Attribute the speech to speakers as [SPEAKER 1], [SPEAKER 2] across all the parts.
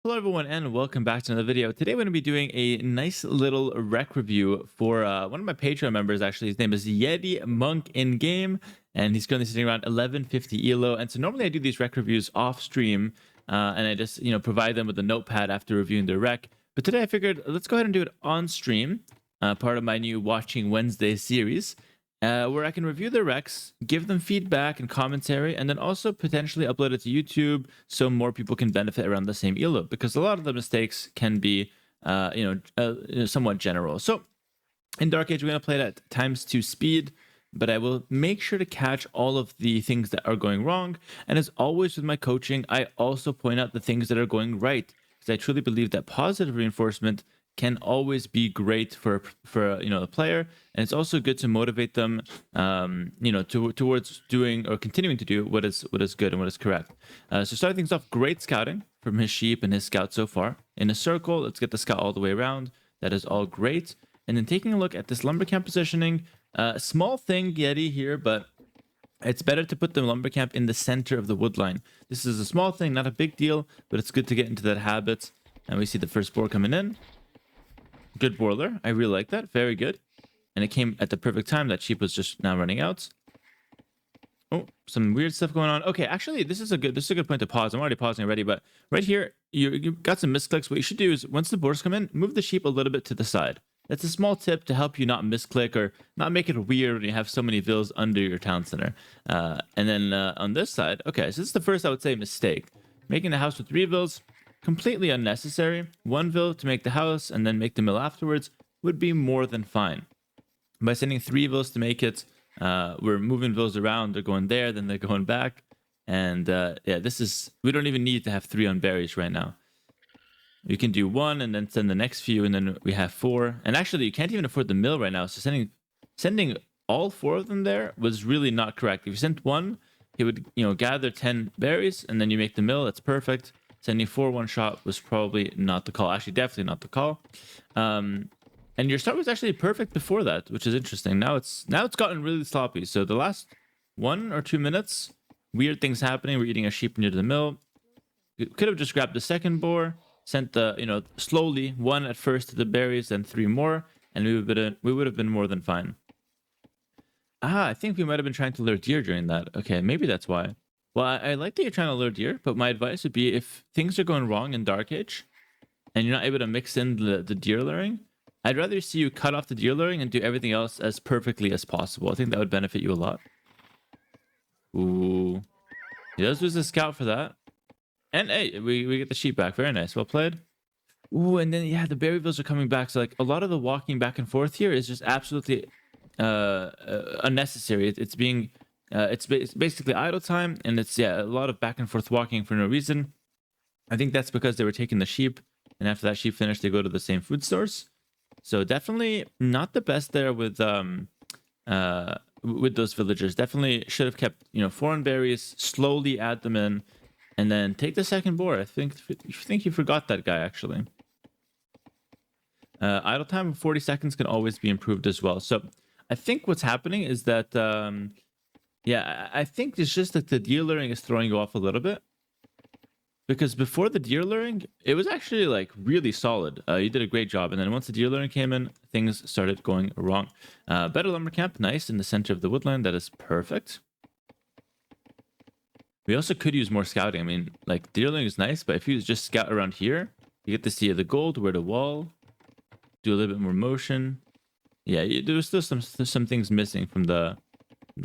[SPEAKER 1] Hello everyone and welcome back to another video. Today we're going to be doing a nice little rec review for one of my Patreon members. Actually, his name is Yeti Monk in game, and he's currently sitting around 1150 elo. And so normally I do these rec reviews off stream, and I just provide them with a notepad after reviewing their rec. But today I figured let's go ahead and do it on stream, part of my new Watching Wednesday series. Where I can review the recs, give them feedback and commentary, and then also potentially upload it to YouTube so more people can benefit around the same elo. Because a lot of the mistakes can be, somewhat general. So in Dark Age, we're going to play it at ×2 speed, but I will make sure to catch all of the things that are going wrong. And as always with my coaching, I also point out the things that are going right, because I truly believe that positive reinforcement can always be great for a player, and it's also good to motivate them towards doing or continuing to do what is good and what is correct. So starting things off, great scouting from his sheep and his scout so far. In a circle, let's get the scout all the way around. That is all great. And then taking a look at this lumber camp positioning, small thing Yeti here, but it's better to put the lumber camp in the center of the wood line. This is a small thing, not a big deal, but it's good to get into that habit. And we see the first boar coming in. Good boiler. I really like that. Very good. And it came at the perfect time. That sheep was just now running out. Oh, some weird stuff going on. Okay, actually, this is a good point to pause. I'm already pausing already, but right here, you got some misclicks. What you should do is once the boars come in, move the sheep a little bit to the side. That's a small tip to help you not misclick or not make it weird when you have so many vills under your town center. And then on this side, okay, so this is the first, I would say, mistake. Making the house with 3 vills, completely unnecessary. 1 vill to make the house and then make the mill afterwards would be more than fine. By sending 3 vills to make it, we're moving vills around. They're going there, then they're going back. And yeah, we don't even need to have 3 on berries right now. You can do 1 and then send the next few, and then we have 4. And actually, you can't even afford the mill right now. So sending all 4 of them there was really not correct. If you sent 1, he would gather 10 berries, and then you make the mill. That's perfect. Sending 4 one shot was probably not the call. Actually, definitely not the call. And your start was actually perfect before that, which is interesting. Now it's gotten really sloppy. So the last 1 or 2 minutes, weird things happening. We're eating a sheep near the mill. You could have just grabbed the second boar, sent the slowly 1 at first to the berries, then 3 more, and we would have been more than fine. I think we might have been trying to lure deer during that. Okay, maybe that's why. Well, I like that you're trying to lure deer, but my advice would be if things are going wrong in Dark Age and you're not able to mix in the deer luring, I'd rather see you cut off the deer luring and do everything else as perfectly as possible. I think that would benefit you a lot. Ooh. He does lose a scout for that. And hey, we get the sheep back. Very nice. Well played. Ooh, and then yeah, the berryvilles are coming back. So like a lot of the walking back and forth here is just absolutely unnecessary. It's being... it's basically idle time, and it's a lot of back and forth walking for no reason. I think that's because they were taking the sheep, and after that sheep finished, they go to the same food source. So definitely not the best there with those villagers. Definitely should have kept foreign berries, slowly add them in, and then take the second boar. I think you forgot that guy actually. Idle time of 40 seconds can always be improved as well. So I think what's happening is that. Yeah, I think it's just that the deer luring is throwing you off a little bit. Because before the deer luring, it was actually like really solid. You did a great job. And then once the deer luring came in, things started going wrong. Better lumber camp, nice in the center of the woodland. That is perfect. We also could use more scouting. I mean, like deer luring is nice, but if you just scout around here, you get to see the gold, where the wall, do a little bit more motion. Yeah, there's still some things missing from the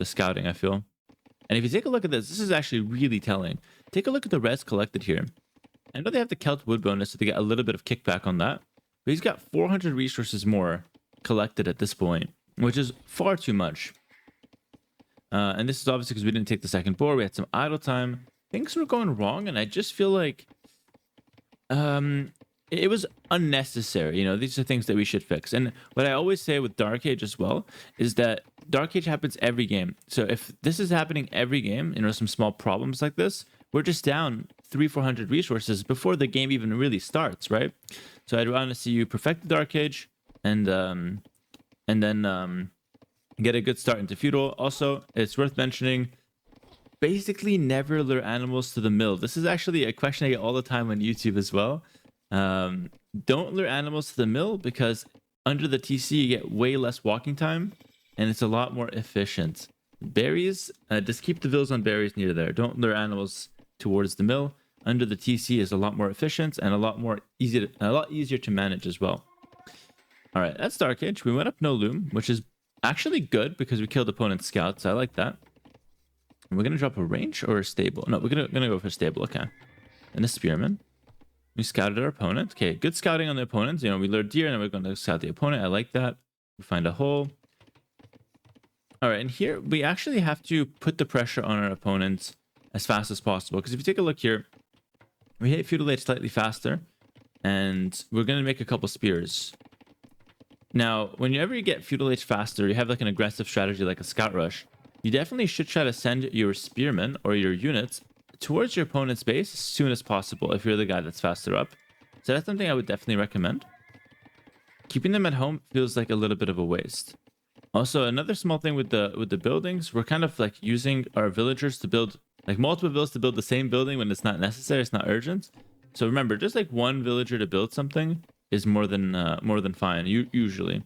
[SPEAKER 1] scouting, I feel. And if you take a look at this is actually really telling. Take a look at the res collected here. I know they have the Celt wood bonus, so they get a little bit of kickback on that. But he's got 400 resources more collected at this point, which is far too much. And this is obviously because we didn't take the second boar. We had some idle time. Things were going wrong, and I just feel like it was unnecessary. These are things that we should fix. And what I always say with Dark Age as well is that Dark Age happens every game. So if this is happening every game, some small problems like this, we're just down 300-400 resources before the game even really starts, right? So I'd want to see you perfect the Dark Age and then get a good start into feudal. Also, it's worth mentioning basically never lure animals to the mill. This is actually a question I get all the time on YouTube as well. Don't lure animals to the mill because under the TC you get way less walking time and it's a lot more efficient. Berries, just keep the vills on berries near there. Don't lure animals towards the mill. Under the TC is a lot more efficient and a lot easier to manage as well. All right, that's Dark Age. We went up no loom, which is actually good because we killed opponent's scouts. I like that. And we're gonna drop a range or a stable. No, we're gonna go for stable. Okay, and a spearman. We scouted our opponent. Okay, good scouting on the opponent. You know, we lured deer and then we're gonna scout the opponent. I like that. We find a hole. All right, and here we actually have to put the pressure on our opponent as fast as possible. Because if you take a look here, we hit feudal age slightly faster, and we're gonna make a couple spears. Now, whenever you get feudal age faster, you have like an aggressive strategy like a scout rush. You definitely should try to send your spearmen or your units towards your opponent's base as soon as possible if you're the guy that's faster up. So that's something I would definitely recommend. Keeping them at home feels like a little bit of a waste. Also, another small thing with the buildings, we're kind of like using our villagers to build like multiple villas to build the same building when it's not necessary, it's not urgent. So remember, just like one villager to build something is more than fine, usually.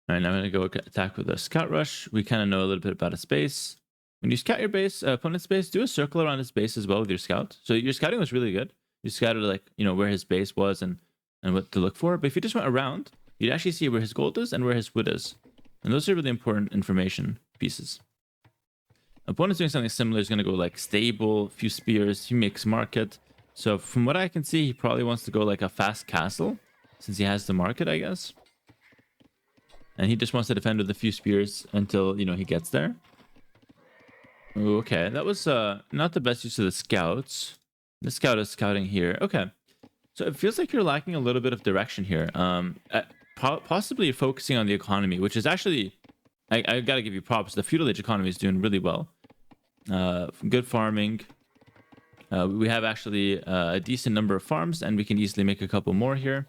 [SPEAKER 1] All right, now I'm going to go attack with a scout rush. We kind of know a little bit about his base. When you scout your base, opponent's base, do a circle around his base as well with your scout. So your scouting was really good. You scouted like, you know, where his base was and what to look for. But if you just went around, you'd actually see where his gold is and where his wood is. And those are really important information pieces. Opponent's doing something similar. He's going to go like stable, few spears. He makes market. So from what I can see, he probably wants to go like a fast castle since he has the market, I guess. And he just wants to defend with a few spears until, you know, he gets there. Ooh, okay, that was not the best use of the scouts. The scout is scouting here. Okay, so it feels like you're lacking a little bit of direction here. Possibly you're focusing on the economy, which is actually, I gotta give you props. The feudal age economy is doing really well. Good farming. We have actually a decent number of farms, and we can easily make a couple more here.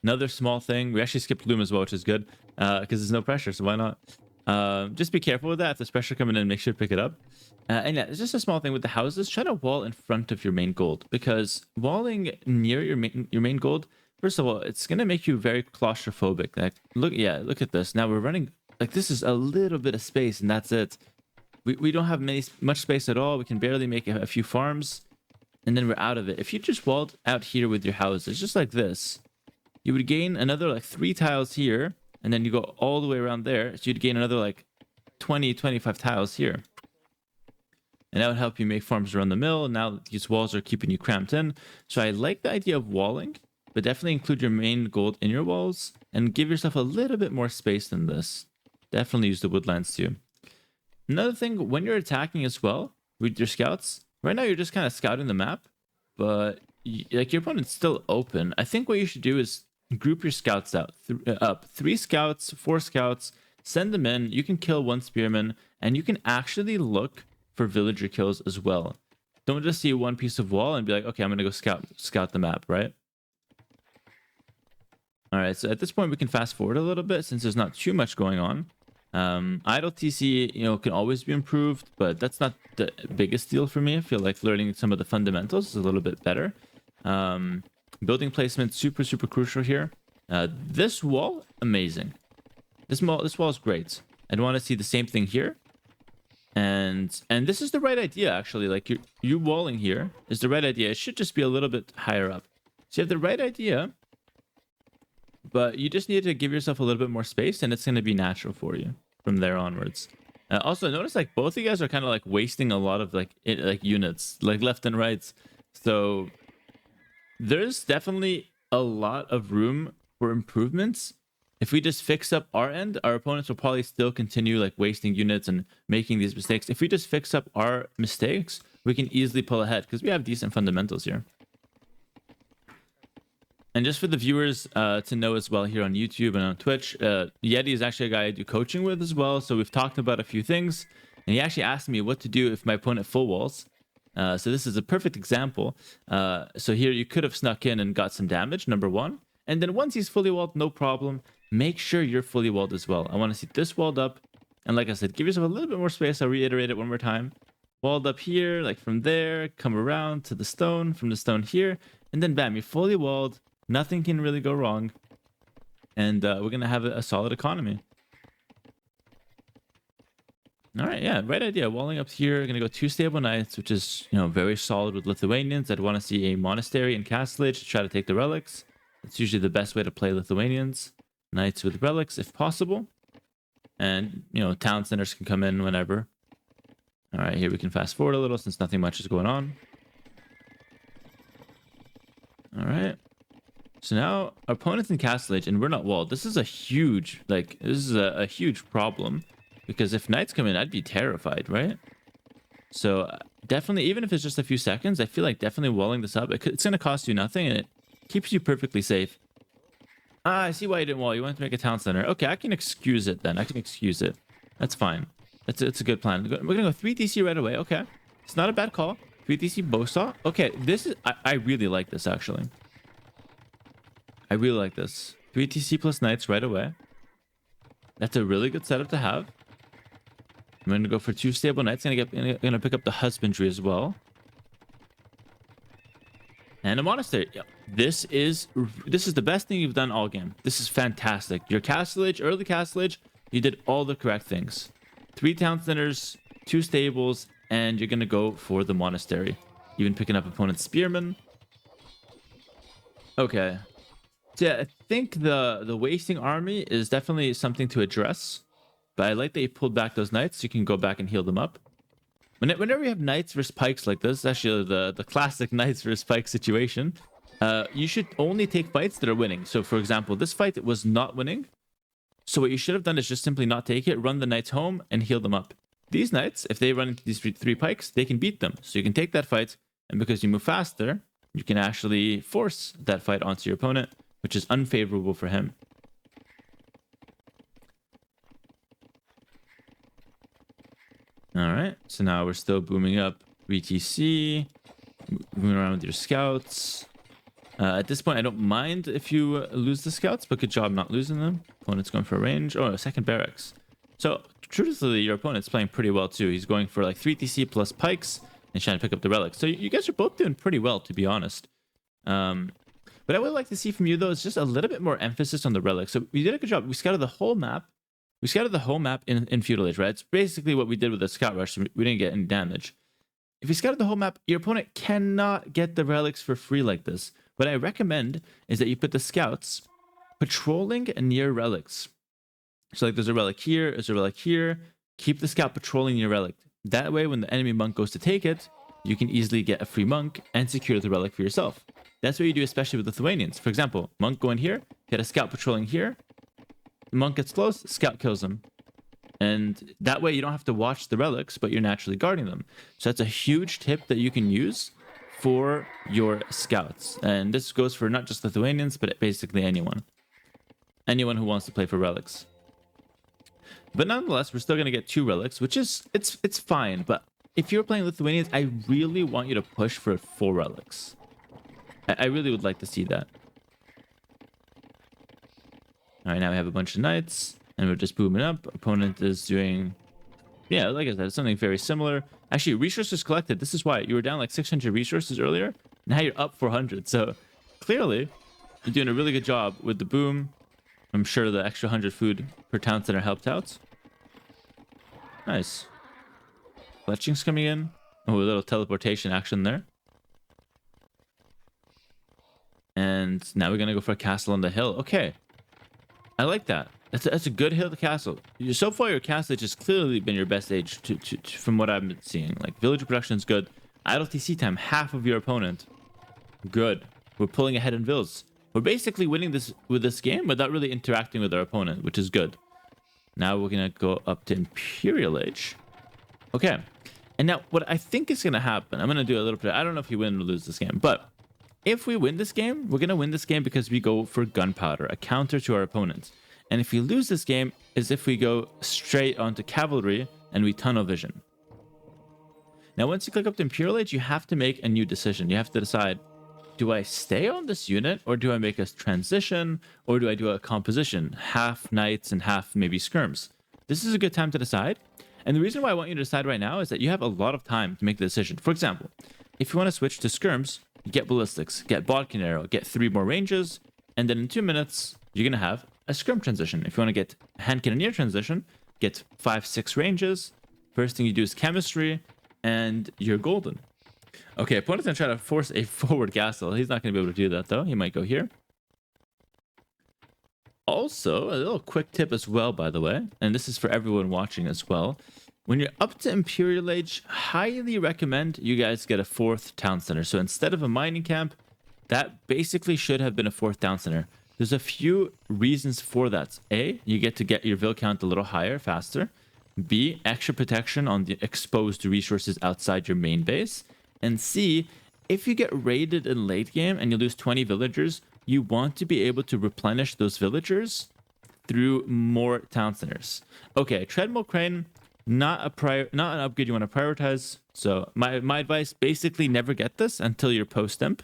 [SPEAKER 1] Another small thing, we actually skipped loom as well, which is good because there's no pressure, so why not? Just be careful with that. If there's pressure coming in, make sure to pick it up. And yeah, it's just a small thing with the houses. Try to wall in front of your main gold, because walling near your main gold, first of all, it's gonna make you very claustrophobic. Like, look at this. Now we're running like this is a little bit of space, and that's it. We don't have much space at all. We can barely make a few farms, and then we're out of it. If you just walled out here with your houses, just like this, you would gain another like 3 tiles here, and then you go all the way around there. So you'd gain another like 20-25 tiles here. And that would help you make farms around the mill. Now these walls are keeping you cramped in. So I like the idea of walling, but definitely include your main gold in your walls and give yourself a little bit more space than this. Definitely use the woodlands too. Another thing, when you're attacking as well with your scouts, right now you're just kind of scouting the map, but like your opponent's still open. I think what you should do is group your scouts out up 3 scouts, 4 scouts, send them in. You can kill 1 spearman, and you can actually look for villager kills as well. Don't just see one piece of wall and be like, okay, I'm gonna go scout the map, right? All right, so at this point we can fast forward a little bit since there's not too much going on. Idle TC, you know, can always be improved, but that's not the biggest deal for me. I feel like learning some of the fundamentals is a little bit better. Building placement, super crucial here. This wall, amazing. This wall is great. I'd want to see the same thing here. And this is the right idea, actually. Like you walling here is the right idea. It should just be a little bit higher up. So you have the right idea, but you just need to give yourself a little bit more space, and it's going to be natural for you from there onwards. Also, notice like both of you guys are kind of like wasting a lot of like units, like left and right. So there's definitely a lot of room for improvements. If we just fix up our end, our opponents will probably still continue like wasting units and making these mistakes. If we just fix up our mistakes, we can easily pull ahead because we have decent fundamentals here. And just for the viewers to know as well here on YouTube and on Twitch, Yeti is actually a guy I do coaching with as well. So we've talked about a few things, and he actually asked me what to do if my opponent full walls. So this is a perfect example. So here you could have snuck in and got some damage, number 1. And then once he's fully walled, no problem. Make sure you're fully walled as well. I want to see this walled up And like I said, give yourself a little bit more space. I'll reiterate it one more time. Walled up here, like from there, come around to the stone, from the stone here, and then bam, you're fully walled. Nothing can really go wrong. And we're going to have a solid economy. All right, yeah, right idea. Walling up here, going to go 2 stable knights, which is, very solid with Lithuanians. I'd want to see a monastery and castlage to try to take the relics. It's usually the best way to play Lithuanians. Knights with relics, if possible. And, town centers can come in whenever. All right, here we can fast forward a little since nothing much is going on. All right. So now our opponent's in castlage and we're not walled. This is a huge, a huge problem. Because if knights come in, I'd be terrified, right? So definitely, even if it's just a few seconds, I feel like definitely walling this up. It's going to cost you nothing and it keeps you perfectly safe. I see why you didn't wall. You wanted to make a town center. Okay, I can excuse it then. I can excuse it. That's fine. It's a good plan. We're going to go 3 TC right away. Okay. It's not a bad call. 3 TC bowsaw. Okay, this is... I really like this, actually. I really like this. 3 TC plus knights right away. That's a really good setup to have. I'm going to go for 2 stable knights. I'm going to pick up the husbandry as well. And a monastery. Yep. This is the best thing you've done all game. This is fantastic. Your castlage, early castlage, you did all the correct things. 3 town centers, 2 stables, and you're going to go for the monastery. Even picking up opponent's spearmen. Okay. So yeah, I think the wasting army is definitely something to address. But I like that you pulled back those knights so you can go back and heal them up. Whenever you have knights versus pikes like this, actually the classic knights versus pikes situation, you should only take fights that are winning. So for example, this fight was not winning. So what you should have done is just simply not take it, run the knights home, and heal them up. These knights, if they run into these 3 pikes, they can beat them. So you can take that fight, and because you move faster, you can actually force that fight onto your opponent, which is unfavorable for him. All right, so now we're still booming up VTC, moving around with your scouts. At this point, I don't mind if you lose the scouts, but good job not losing them. Opponent's going for a range. Oh, a second barracks. So, truthfully, your opponent's playing pretty well too. He's going for like 3 TC plus pikes and trying to pick up the relics. So you guys are both doing pretty well, to be honest. What I would like to see from you, though, is just a little bit more emphasis on the relics. So we did a good job. We scouted the whole map. We scouted the whole map in Feudal Age, right? It's basically what we did with the Scout Rush. So we didn't get any damage. If you scouted the whole map, your opponent cannot get the relics for free like this. What I recommend is that you put the scouts patrolling near relics. So like there's a relic here, there's a relic here. Keep the scout patrolling your relic. That way, when the enemy monk goes to take it, you can easily get a free monk and secure the relic for yourself. That's what you do, especially with Lithuanians. For example, monk going here, get a scout patrolling here. The monk gets close, scout kills him. And that way you don't have to watch the relics, but you're naturally guarding them. So that's a huge tip that you can use for your scouts. And this goes for not just Lithuanians, but basically anyone. Anyone who wants to play for relics. But nonetheless, we're still going to get 2 relics, which is, it's fine. But if you're playing Lithuanians, I really want you to push for 4 relics. I really would like to see that. All right, now we have a bunch of knights, and we're just booming up. Opponent is doing, yeah, like I said, something very similar. Actually, resources collected. This is why you were down like 600 resources earlier. Now you're up 400. So clearly, you're doing a really good job with the boom. I'm sure the extra 100 food per town center helped out. Nice. Fletching's coming in. Oh, a little teleportation action there. And now we're going to go for a castle on the hill. Okay. I like that. That's a good hill to castle. So far, your castle has clearly been your best age from what I've been seeing. Like, villager production is good. Idle TC time, half of your opponent. Good. We're pulling ahead in vills. We're basically winning this with this game without really interacting with our opponent, which is good. Now we're going to go up to Imperial Age. Okay. And now what I think is going to happen, I'm going to do a little bit. I don't know if you win or lose this game, but if we win this game, we're going to win this game because we go for gunpowder, a counter to our opponent. And if we lose this game, is if we go straight onto cavalry and we tunnel vision. Now, once you click up to Imperial Age, you have to make a new decision. You have to decide, do I stay on this unit or do I make a transition or do I do a composition? Half knights and half maybe skirms. this is a good time to decide. And the reason why I want you to decide right now is that you have a lot of time to make the decision. For example, if you want to switch to skirms, you get ballistics, get bodkin arrow, get 3 more ranges, and then in 2 minutes, you're going to have a skirm transition. If you want to get hand cannoneer transition, get 5-6 ranges. First thing you do is chemistry, and you're golden. Okay, opponent's going to try to force a forward castle. He's not going to be able to do that, though. He might go here. Also, a little quick tip as well, by the way, and this is for everyone watching as well. When you're up to Imperial Age, highly recommend you guys get a 4th town center. So instead of a mining camp, that basically should have been a 4th town center. There's a few reasons for that. A, you get to get your vill count a little higher, faster. B, extra protection on the exposed resources outside your main base. And C, if you get raided in late game and you lose 20 villagers, you want to be able to replenish those villagers through more town centers. Okay, treadmill crane, not an upgrade you want to prioritize. So my advice, basically never get this until you're post-imp.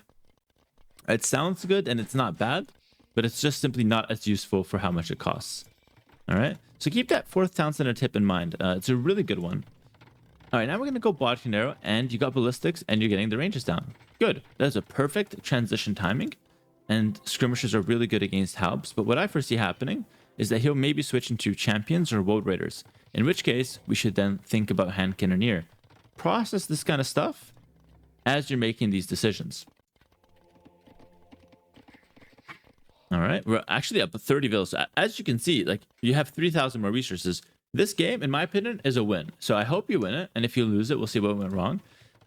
[SPEAKER 1] It sounds good and it's not bad, but it's just simply not as useful for how much it costs. All right, so keep that 4th town center tip in mind. It's a really good one. All right, now we're going to go bodkin arrow, and you got ballistics, and you're getting the ranges down. Good. That's a perfect transition timing, and skirmishers are really good against halbs. But what I foresee happening is that he'll maybe switch into champions or woad raiders, in which case we should then think about hand cannoneer. Process this kind of stuff as you're making these decisions. All right, we're actually up to 30 vills. So as you can see, like, you have 3,000 more resources. This game, in my opinion, is a win. So I hope you win it. And if you lose it, we'll see what went wrong.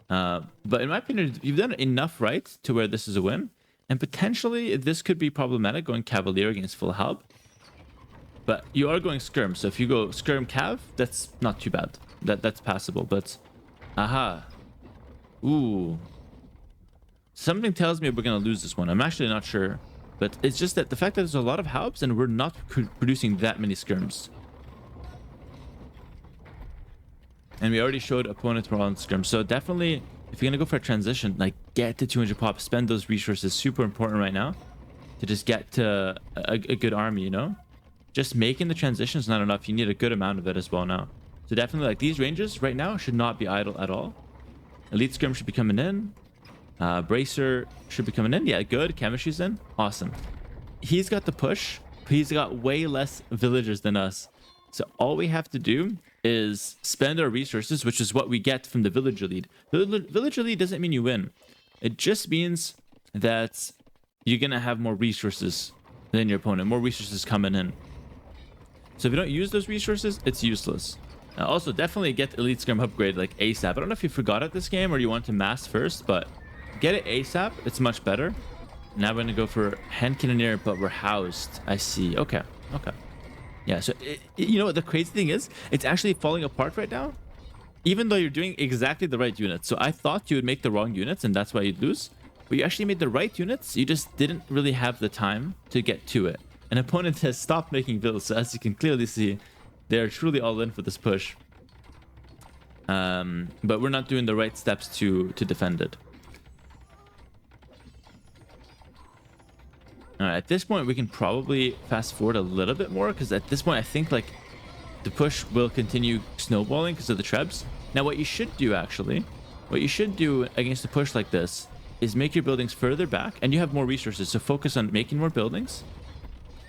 [SPEAKER 1] But in my opinion, you've done enough right to where this is a win. And potentially, this could be problematic going Cavalier against full halb. But you are going skirm. So if you go skirm cav, that's not too bad. That's passable. But, aha. Ooh. Something tells me we're going to lose this one. I'm actually not sure. But it's just that the fact that there's a lot of halbs and we're not producing that many skirms. And we already showed opponents were on skirm. So definitely, if you're going to go for a transition, like, get to 200 pop, spend those resources. Super important right now to just get to a good army, you know? Just making the transition is not enough. You need a good amount of it as well now. So definitely, like, these ranges right now should not be idle at all. Elite skirm should be coming in. Bracer should be coming in. Yeah, good. Chemistry's in. Awesome. He's got the push. He's got way less villagers than us. So all we have to do is spend our resources, which is what we get from the villager lead. The villager lead doesn't mean you win. It just means that you're going to have more resources than your opponent. More resources coming in. So if you don't use those resources, it's useless. Also, definitely get Elite Skirm upgrade like ASAP. I don't know if you forgot it this game or you want to mass first, but get it ASAP. It's much better. Now we're going to go for Hand Cannoneer, but we're housed. I see. Okay. Okay. Yeah, so you know what the crazy thing is? It's actually falling apart right now, even though you're doing exactly the right units. So I thought you would make the wrong units, and that's why you'd lose. But you actually made the right units. You just didn't really have the time to get to it. An opponent has stopped making builds, so as you can clearly see, they're truly all in for this push. But we're not doing the right steps to defend it. All right, at this point, we can probably fast forward a little bit more, because at this point, I think like the push will continue snowballing because of the trebs. Now, what you should do actually, what you should do against a push like this is make your buildings further back, and you have more resources. So focus on making more buildings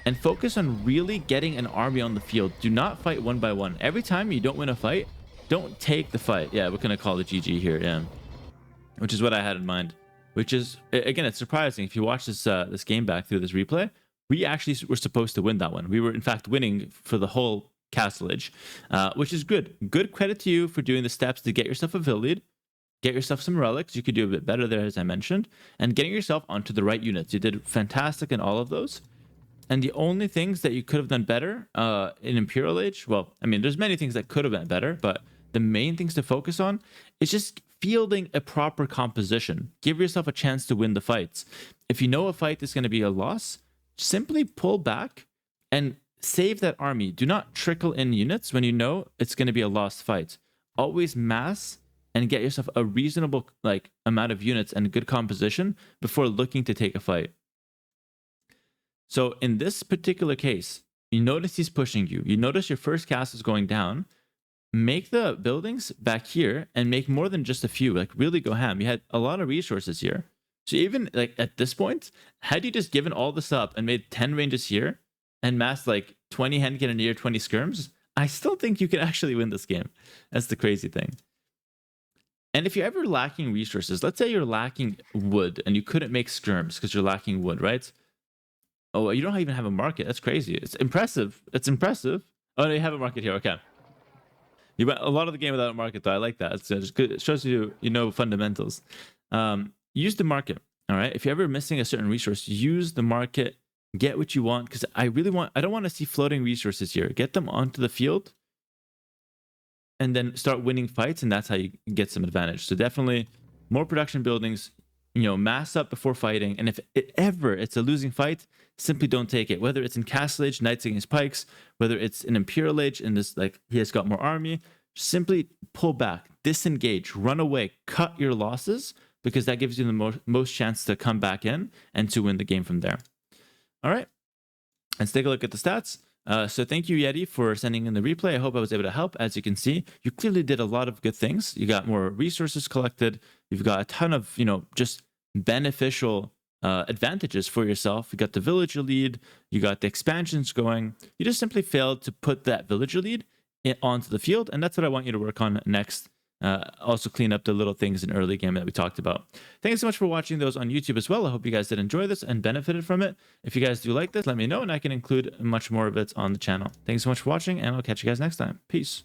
[SPEAKER 1] and focus on really getting an army on the field. Do not fight one by one. Every time you don't win a fight, don't take the fight. Yeah, we're going to call it GG here. Yeah, which is what I had in mind. Which is, again, it's surprising. If you watch this this game back through this replay, we actually were supposed to win that one. We were, in fact, winning for the whole castlage, which is good. Good credit to you for doing the steps to get yourself a vill lead, get yourself some relics. You could do a bit better there, as I mentioned, and getting yourself onto the right units. You did fantastic in all of those. And the only things that you could have done better in Imperial Age, well, I mean, there's many things that could have been better, but the main things to focus on is just fielding a proper composition. Give yourself a chance to win the fights. If you know a fight is going to be a loss, simply pull back and save that army. Do not trickle in units when you know it's going to be a lost fight. Always mass and get yourself a reasonable amount of units and good composition before looking to take a fight. So in this particular case, You notice he's pushing you. You notice your first cast is going down. Make the buildings back here and make more than just a few. Like really go ham. You had a lot of resources here. So even like at this point, had you just given all this up and made 10 ranges here and massed like 20 hand cannon near 20 skirms, I still think you could actually win this game. That's the crazy thing. And if you're ever lacking resources, let's say you're lacking wood and you couldn't make skirms because you're lacking wood, right? Oh, you don't even have a market. That's crazy. It's impressive. It's impressive. Oh, no, you have a market here. Okay. You went a lot of the game without a market, though. I like that. It's just good. It shows you know fundamentals. Use the market. All right. If you're ever missing a certain resource, use the market. Get what you want, because I don't want to see floating resources here. Get them onto the field and then start winning fights, and that's how you get some advantage. So definitely more production buildings, mass up before fighting. And if it's a losing fight, simply don't take it. Whether it's in Castle Age, Knights Against Pikes, whether it's in Imperial Age, and this, like, he has got more army, simply pull back, disengage, run away, cut your losses, because that gives you the most chance to come back in and to win the game from there. All right, let's take a look at the stats. So thank you, Yeti, for sending in the replay. I hope I was able to help. As you can see, you clearly did a lot of good things. You got more resources collected. You've got a ton of, just beneficial advantages for yourself. You got the villager lead. You got the expansions going. You just simply failed to put that villager lead onto the field. And that's what I want you to work on next. Also clean up the little things in early game that we talked about. Thanks so much for watching those on YouTube as well. I hope you guys did enjoy this and benefited from it. If you guys do like this, let me know and I can include much more of it on the channel. Thanks so much for watching, and I'll catch you guys next time. Peace.